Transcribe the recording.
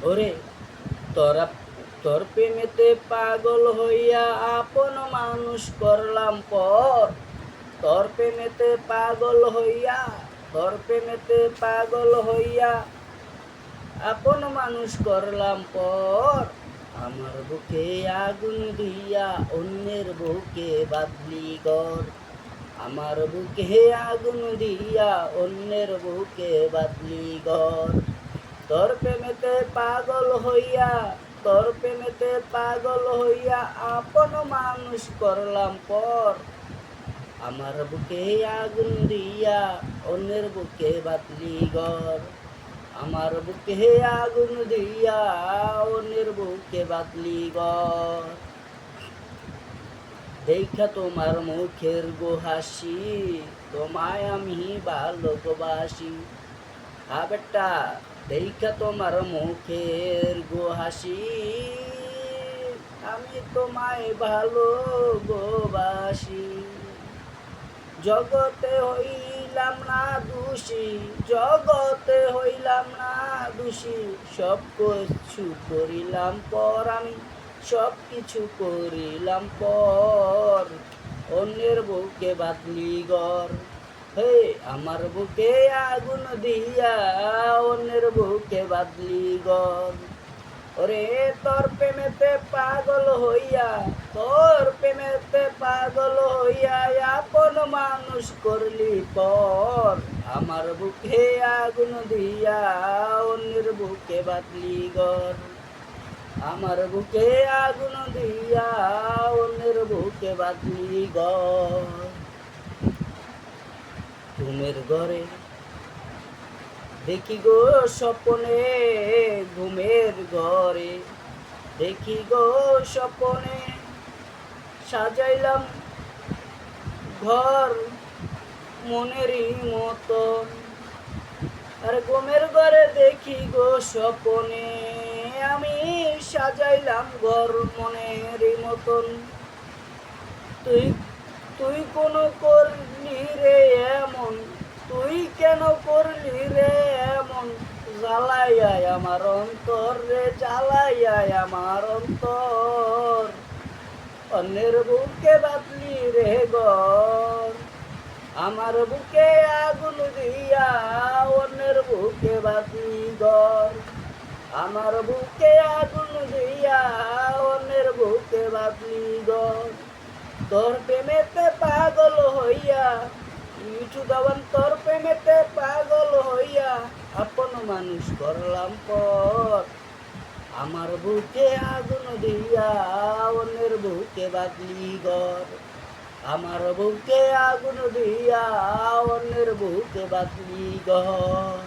ওরে তোরা তোর প্রেমেতে পাগল হইয়া আপন মানুষ করলাম পর। তোর প্রেমেতে পাগল হইয়া, তোর প্রেমেতে পাগল হইয়া আপন মানুষ করলাম পর। আমার বুকে আগুন দিয়া অন্যের বুকে বাঁধলি ঘর। আমার বুকে আগুন দিয়া অন্যের বুকে বাঁধলি ঘর। তোর প্রেমেতে পাগল হইয়া, তোর প্রেমেতে পাগল হইয়া আপন মানুষ করলাম পর। আমার বুকে আগুন দিয়া অন্যের বুকে বাঁধলি ঘর। আমার বুকে আগুন দিয়া অন্যের বুকে বাঁধলি ঘর। দেখা তোমার মুখের গো হাসি, তোমায় আমি ভালোবাসি। হ্যাঁ বেটা, দেখা তোমার মুখের গো হাসি, আমি তোমায় ভালোবাসি। জগতে হইলাম না দোষী, জগতে হইলাম না দোষী, সব কিছু করিলাম পর আমি, সব কিছু করিলাম পর। অন্যের বুকে বাঁধলি ঘর। হে আমার বুকে আগুন দিয়া অন্যের বুকে বাঁধলি ঘর। ওরে তোর প্রেমেতে পাগল হইয়া, তোর প্রেমেতে পাগল হইয়া আপন মানুষ করলি পর। আমার বুকে আগুন দিয়া অন্যের বুকে বাঁধলি ঘর। আমার বুকে আগুন দিয়া অন্যের বুকে বাঁধলি ঘর। ঘুমের ঘরে দেখি গো স্বপনে, ঘুমের ঘরে দেখি গো স্বপনে, সাজাইলাম ঘর মনেরই মতন। আর ঘুমের ঘরে দেখি গো স্বপনে, আমি সাজাইলাম ঘর মনেরই মতন। তুই তুই কোন করলি রে এমন, তুই কেন করলি রে এমন, জ্বালাইয়াই আমার অন্তর রে, জ্বালাইয়াই আমার অন্তর। অন্যের বুকে বাঁধলি রে ঘর। আমার বুকে আগুন দিয়া অন্যের বুকে বাঁধলি ঘর। আমার বুকে আগুন দিয়া অন্যের বুকে বাঁধলি ঘর। তোর প্রেমেতে পাগল হইয়া, মিঠু দাবান তোর প্রেমেতে পাগল হইয়া আপন মানুষ করলাম পর। আমার বুকে আগুন দিয়া অন্যের বুকে বাঁধলি ঘর। আমার বুকে আগুন দিয়া অন্যের বুকে বাঁধলি ঘর।